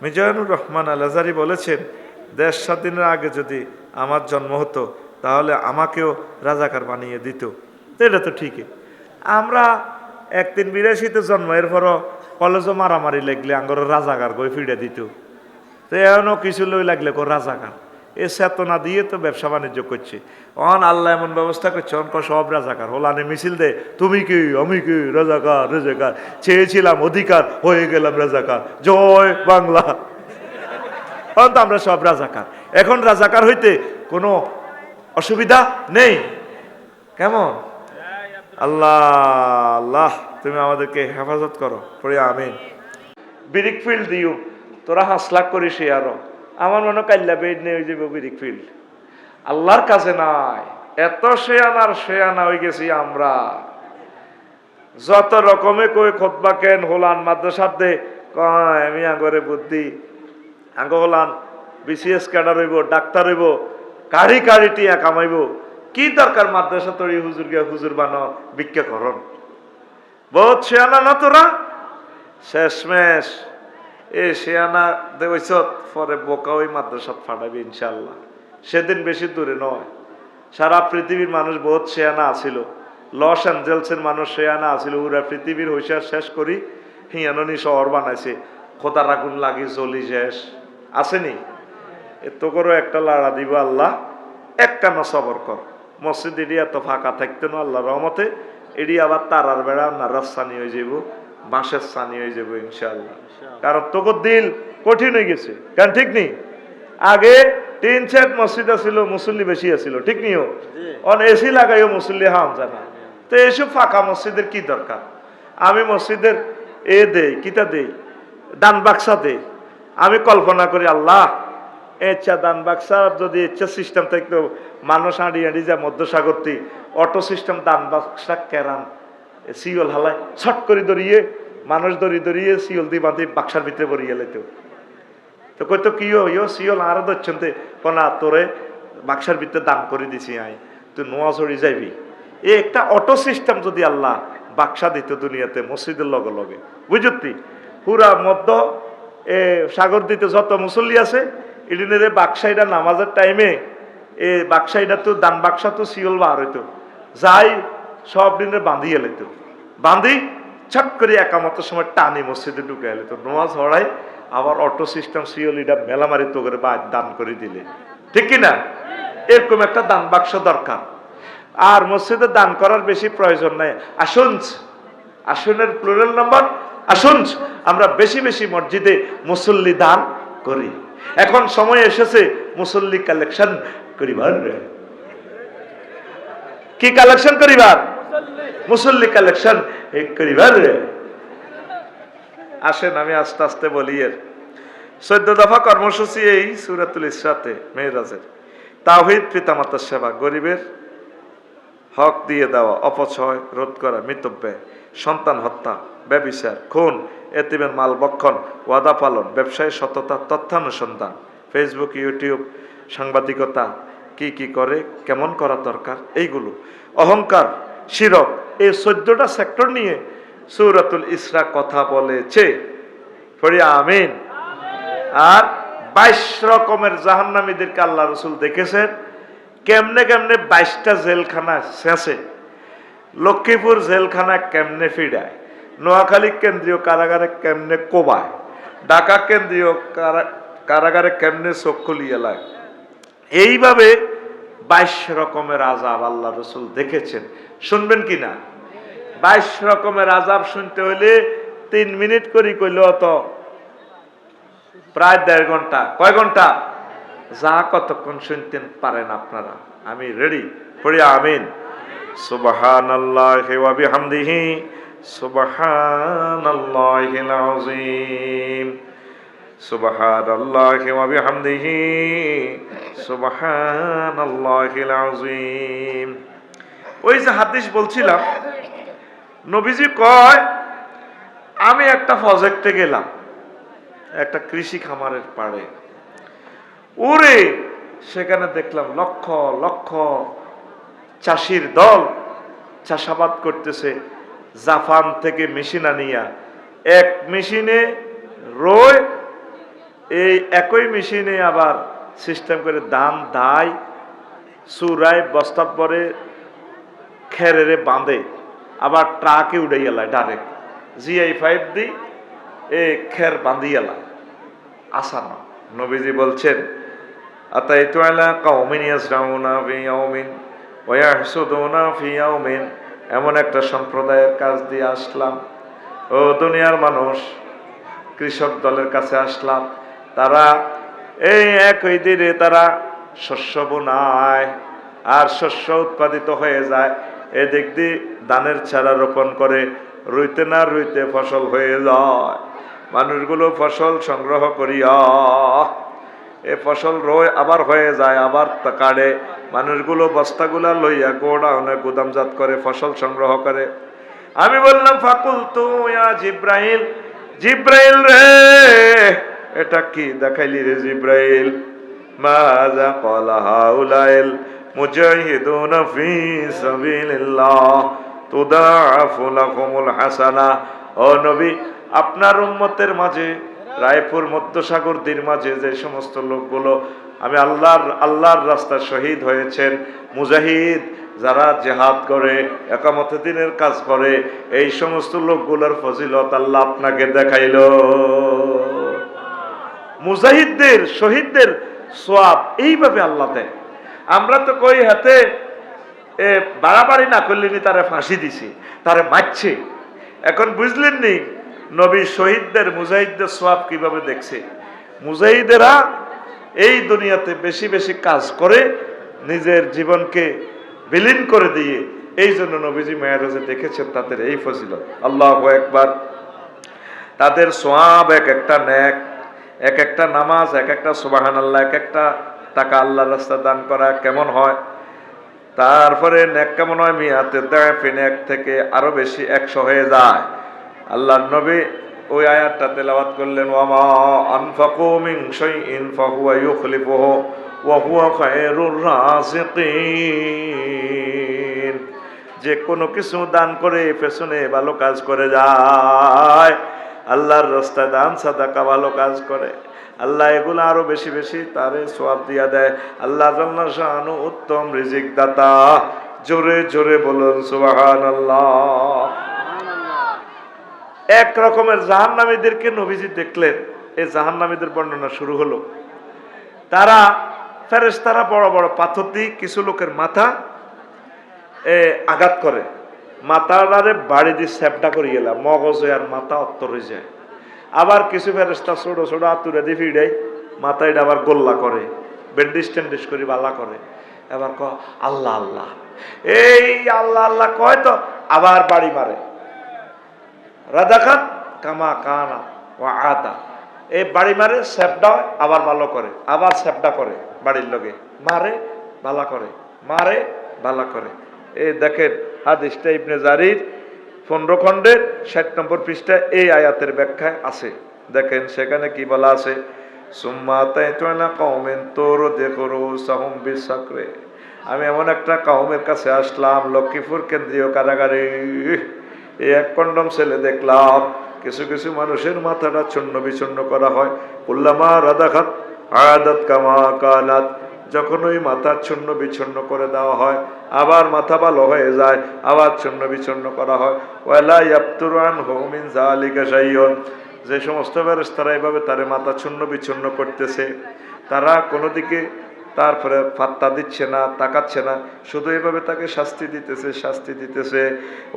মিজানুর রহমান আল আজহারি বলেছেন, দেশ স্বাধীনের আগে যদি আমার জন্ম হতো তাহলে আমাকেও রাজাকার বানিয়ে দিত। তো এটা তো ঠিকই। আমরা 1982-তে জন্ম, এরপরও কলেজও মারামারি লাগলে আঙ্গর রাজাকার গই ফিরে দিত। তো এমনও কিছু লই লাগলে কো রাজাকার, এ চেতনা দিয়ে তো ব্যবসা বাণিজ্য করছে। অন আল্লাহ এমন ব্যবস্থা করছে, অন সব রাজাকার হোলানে মিছিল দে, তুমি কি আমি কি, রাজাকার রাজাকার, চেয়েছিলাম অধিকার হয়ে গেলাম রাজাকার, জয় বাংলা। তো আমরা সব রাজাকার। এখন রাজাকার হইতে কোনো অসুবিধা নেই। কেমন? আল্লাহ আল্লাহ তুমি আমাদেরকে হেফাজত করো, পড়ে আমিন। বিরিক ফিল্ড দিও, তোরা হাসলাক করিস আরো, আমার মনে কাল্লা বেড নেই যাব বিরিক ফিল্ড। আল্লাহর কাছে নাই, এত শেয়ানার শেয়ানা হয়ে গেছি আমরা। যত রকমে কই খোদবা কেন হোলান মাদ্রাসাতে কয় আমি আগরে বুদ্ধি আগ হলান বিসিএস ক্যাডার হইব, ডাক্তার হইব, কাড়ি কাড়ি টিয়া কামাইব। কি দরকার মাদ্রাসা তৈরি হুজুর গিয়া হুজুর বানো ভিক্ষা করন? বহুত শেয়ানা না তোরা? শেষমেশ এ শেয়ানা দেওয়াইছ পরে বোকা ওই মাদ্রাসাত ফাটাবি ইনশাল্লাহ। সেদিন বেশি দূরে নয়, সারা পৃথিবীর মানুষ বহুত শেয়ানা আছিল। লস অ্যাঞ্জেলসের মানুষ শেয়ানা আছিল, ওরা পৃথিবীর হইসার শেষ করি হিয়ানি শহর বানাইছে। খোদার আগুন লাগি জ্বলি শেষ আসেনি। এত করে একটা লাড়া দিব আল্লাহ, এক কানা সবর কর। মসজিদ এটি এত ফাঁকা থাকতো না আল্লাহ রহমতে, এটি আবার তারার বেড়া নারাজ সানি হয়ে যাব, বাঁশের সানি হয়ে যাব ইনশাআল্লাহ। কারণ তোকে দিল কঠিন হয়ে গেছে, কারণ ঠিক নেই। আগে 3 মসজিদ আছিল, মুসল্লি বেশি আছিল, ঠিক নিও। অন এসি লাগাইও মুসল্লি হাম জানা। তো এসব ফাঁকা মসজিদের কি দরকার? আমি মসজিদের দেই কিতা দেই, দান বাক্সা দেই। আমি কল্পনা করি আল্লাহ ইচ্ছা দান বাক্সা যদি ইচ্ছা সিস্টেম থাকতো, মানুষ আঁড়ি আঁড়ি যা মধ্যসাগরটি অটো সিস্টেম দান বাক্সা কেরান সিওল হালায় ছট করে ধরিয়ে মানুষ ধরিয়ে সিওল দিয়ে বাঁধি বাক্সার ভিতরে ভরিয়ে লাইতো। তো কইতো কি ইয়ো সিওল আরো ধরছেন কোনা তোরে বাক্সার ভিতরে দান করে দিছি আই, তুই নোয়া চড়ি যাইবি। এ একটা অটো সিস্টেম যদি আল্লাহ বাক্সা দিত দুনিয়াতে মসজিদের লগে লগে, বুঝতি? পুরা মধ্য সাগর দিতে যত মুসল্লি আছে এদিনের বাক্সাইডা নামাজের টাইমে এ বাক্সাইডা তো দান বাক্সা তো সিওল বার হইতো, যাই সব দিনের বাঁধিয়ে লাইতো, বাঁধি ছট করে একামতের সময় টানি মসজিদে ঢুকে এলো। তো নোয়াজ হড়াই আবার অটো সিস্টেম সিওল এটা মেলামারি তো করে দান করে দিলে, ঠিক কিনা? এরকম একটা দান বাক্স দরকার। আর মসজিদে দান করার বেশি প্রয়োজন নাই। আসনের প্লুরাল নাম্বার আসুন, আমরা বেশি বেশি মসজিদে মুসল্লি দান করি। এখন সময় এসেছে মুসল্লি কালেকশন করিবার। কি কালেকশন করিবার? মুসল্লি কালেকশন করিবার। আসেন আমি আস্তে আস্তে বলি। এর 14 দফা কর্মসূচি এই সূরাতুল ইসরাতে মেরাজের। তাওহীদ, পিতামাতার সেবা, গরিবের হক দিয়ে দেওয়া, অপচয় রোধ করা, মিতব্যয়, সন্তান হত্যা, ব্যভিচার, খুন, এতিমের মাল বক্ষণ, ওয়াদা পালন, ব্যবসায় সততা, তথ্যানুসন্ধান, ফেসবুক, ইউটিউব, সাংবাদিকতা, কি কি করে, কেমন করা দরকার, এইগুলো, অহংকার, শিরক, এই 14টা সেক্টর নিয়ে সূরাতুল ইসরা কথা বলেছে। পড়ি আমিন। আর 22 রকমের জাহান্নামীদেরকে আল্লাহ রাসূল দেখেছেন। কেমনে কেমনে 22টা জেলখানা শেষে, লক্ষ্মীপুর জেলখানা কেমনে ফিডায়, নোয়াখালী কেন্দ্রীয় কারাগারে কেমনে কোবায়, ঢাকা কেন্দ্রীয় কারাগারে কেমনে চোখ খুলিয়ে লাগে, এইভাবে 22 রকমের আযাব আল্লাহ রাসূল দেখেছেন। শুনবেন কিনা? 22 রকমের আযাব শুনতে হইলে 3 মিনিট করে কইল তো প্রায় 1.5 ঘন্টা। কয় ঘন্টা? যা কতক্ষণ শুনতেন পারেন আপনারা, আমি রেডি। পড়ি আমিন। সুবহানাল্লাহি ওয়া বিহামদিহি সুবহানাল্লাহিল আযীম। সুবহানাল্লাহি ওয়া বিহামদিহি সুবহানাল্লাহিল আযীম। ওই যে হাদিস বলছিলাম, নবীজি কয় আমি একটা প্রজেক্টে গেলাম, একটা কৃষি খামারের পাড়ে। ওরে সেখানে দেখলাম লক্ষ লক্ষ চাষির দল চাষাবাদ করতেছে। জাপান থেকে মেশিন আনিয়া এক মেশিনে রোয় এই একই মেশিনে আবার সিস্টেম করে দান দায় চুরায় বস্তাত পরে খেরেরে বাঁধে, আবার ট্রাকে উড়ে গেলায় ডাইরেক্ট GI-5 দি এ খের বাঁধি গেলায়। আসানা নবীজি বলছেন আতাইতু আলা কওমিন ইয়াসরাউনা ফি ইয়াউমিন ওয়া ইয়াহসুদুনা ফি ইয়াউমিন, এমন একটা সম্প্রদায়ের কাছ দিয়ে আসলাম, ও দুনিয়ার মানুষ, কৃষক দলের কাছে আসলাম। তারা এই একই দিনে তারা শস্য বোনায় আর শস্য উৎপাদিত হয়ে যায়, এদিক দিয়ে ধানের চারা রোপণ করে, রুইতে না রুইতে ফসল হয়ে যায়। মানুষগুলো ফসল সংগ্রহ করিয়া এ ফসল রোয় আবার হয়ে যায়, আবার তা কাটে, মানুষগুলো বস্তাগুলা লইয়া গোডাউনে গুদামজাত করে ফসল সংগ্রহ করে। আমি বললাম ফাকুলতু ইয়া জিব্রাইল, জিব্রাইল রে এটা কি দেখাইলি রে জিব্রাইল? মাযা ক্বালা হাউলাইল মুজাহিদুনা ফি সাবিলিল্লাহ তুদাআফু লাহুমুল হাসানা। ও নবী, আপনার উম্মতের মাঝে রায়পুর মধ্যসাগর দ্বীর মাঝে যে সমস্ত লোকগুলো আমি আল্লাহর রাস্তায় শহীদ হয়েছেন, মুজাহিদ যারা জেহাদ করে, একামতে দিনের কাজ করে, এই সমস্ত লোকগুলোর ফজিলত আল্লাহ আপনাকে দেখাইল। মুজাহিদদের শহীদদের সওয়াব এইভাবে আল্লাহ দেয়। আমরা তো কই হাতে বাড়াবাড়ি না করলেনি তারে ফাঁসি দিছি, তারে মারছে। এখন বুঝলেন নি নবী শহীদদের মুজাহিদদের সওয়াব কিভাবে দেখছে। মুজাহিদেরা এই দুনিয়াতে বেশি বেশি কাজ করে নিজের জীবনকে বিলীন করে দিয়ে, এই জন্য নবীজি মেরাজে দেখেছেন তাদের এই ফজিলত। আল্লাহু আকবার। তাদের সওয়াব এক একটা নেক, এক একটা নামাজ, এক একটা সুবহানাল্লাহ, এক একটা টাকা আল্লাহর রাস্তায় দান করা কেমন হয়। তারপরে নেক কেমন হয়? মিয়াতে দাফিন, এক থেকে আরো বেশি 100 হয়ে যায়। আল্লাহর নবী ওই আয়াতটা তেলাওয়াত করলেন, ওয়ামা আনফাকু মিন শাইইন ফাহুয়া ইউখলিফুহু ওয়া হুয়া খায়রুর রাযিকিন। যে কোনো কিছু দান করে পেছনে ভালো কাজ করে যায়, আল্লাহর রাস্তায় দান সাদাকা ভালো কাজ করে, আল্লাহ এগুলো আরো বেশি বেশি তারে সওয়াব দিয়া দেয়। আল্লাহ জাল্লা শানু উত্তম রিজিক দাতা। জোরে জোরে বলুন সুবহানাল্লাহ। এক রকমের জাহান্নামীদেরকে নবীজি দেখলেন। এই জাহান্নামীদের বর্ণনা শুরু হলো। তারা ফেরেশতারা বড় বড় পাথর দিয়ে কিছু লোকের মাথা আঘাত করে, মাথাটারে বাড়ি দিয়ে স্যাপটা করে গেলাম, মগজে আর মাথা অত্তর হয়ে যায়। আবার কিছু ফেরেশতা ছোট ছোট আতুরে দিয়ে ফিরাই মাথায় আবার গোল্লা করে, ব্যান্ডেজ ট্যান্ডেজ করে বালা করে। এবার আল্লাহ আল্লাহ, এই আল্লাহ আল্লাহ কয় তো আবার বাড়ি মারে। রাদাকাত কামা কানা ওয়া আতা, এই বাড়ি মারে, স্যাপটা আবার ভালো করে, আবার স্যাপটা করে, বাড়ির লগে মারে ভালা করে, মারে ভালা করে। এই দেখেন হাদিসটা ইবনে জারির 15 খণ্ডের 60 নম্বর পৃষ্ঠায় এই আয়াতের ব্যাখ্যায় আছে। দেখেন সেখানে কি বলা আছে, সুম্মা তাইতু আলা কওমিন তুরদিকুরুসাহুম বিসাকরে। আমি এমন একটা কওমের কাছে আসলাম লক্ষ্মীপুর কেন্দ্রীয় কারাগারে। এই এক কন্ডম ছেলে দেখলাম কিছু কিছু মানুষের মাথাটা চূর্ণ বিচূর্ণ করা হয়। কুল্লামা রাদাখাত আদাত কামা কানাত, যখন ওই মাথা চূর্ণ বিচূর্ণ করে দেওয়া হয়, আবার মাথা ভালো হয়ে যায়, আবার চূর্ণ বিচূর্ণ করা হয়। ওয়ালা ইয়াফতুরু আনহু মিন যালিকা শাইউন, যে সমস্ত ফেরেশতারা এইভাবে তারে মাথা চূর্ণ বিচূর্ণ করতেছে, তারা কোনো দিকে তারপরে পাত্তা দিচ্ছে না, তাকাচ্ছে না, শুধু এইভাবে তাকে শাস্তি দিতেছে।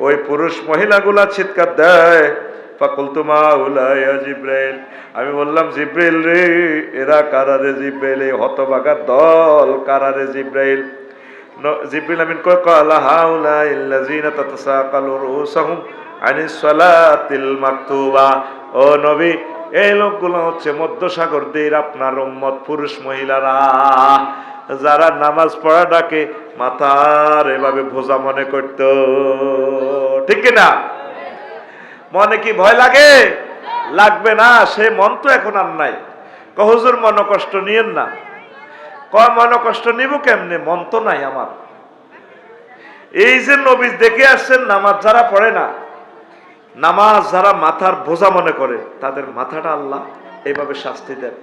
ওই পুরুষ মহিলাগুলা চিৎকার দেয়, ফাকুলতু মা উলাইয়া জিব্রাইল, আমি বললাম জিব্রাইল রে, এরা কারা রে জিব্রাইল, এই হতভাগার দল কারা রে জিব্রাইল? জিব্রাইল আমিন কয় ক্বালা হাউলাইল্লাযিনা তাতাসাকালু রুসাহুম আনিস সালাতিল মাকতুবা। ও নবী, এই লোকগুলো হচ্ছে মধ্যসাগর দ্বীর আপনার উম্মত, পুরুষ মহিলারা, যারা নামাজ পড়া ডাকে মাথার এভাবে ভোজা মনে করত। ঠিক না? মনে কি ভয় লাগে? লাগবে না, সে মন তো এখন আর নাই। হুজুর মন কষ্ট নিয়েন না। কয় মন কষ্ট নিব কেমনে, মন তো নাই আমার। এই যে নবী দেখে আসছেন নামাজ যারা পড়ে না, নামাজ যারা মাথার বোঝা মনে করে, তাদের মাথাটা আল্লাহ এইভাবে শাস্তি দেন।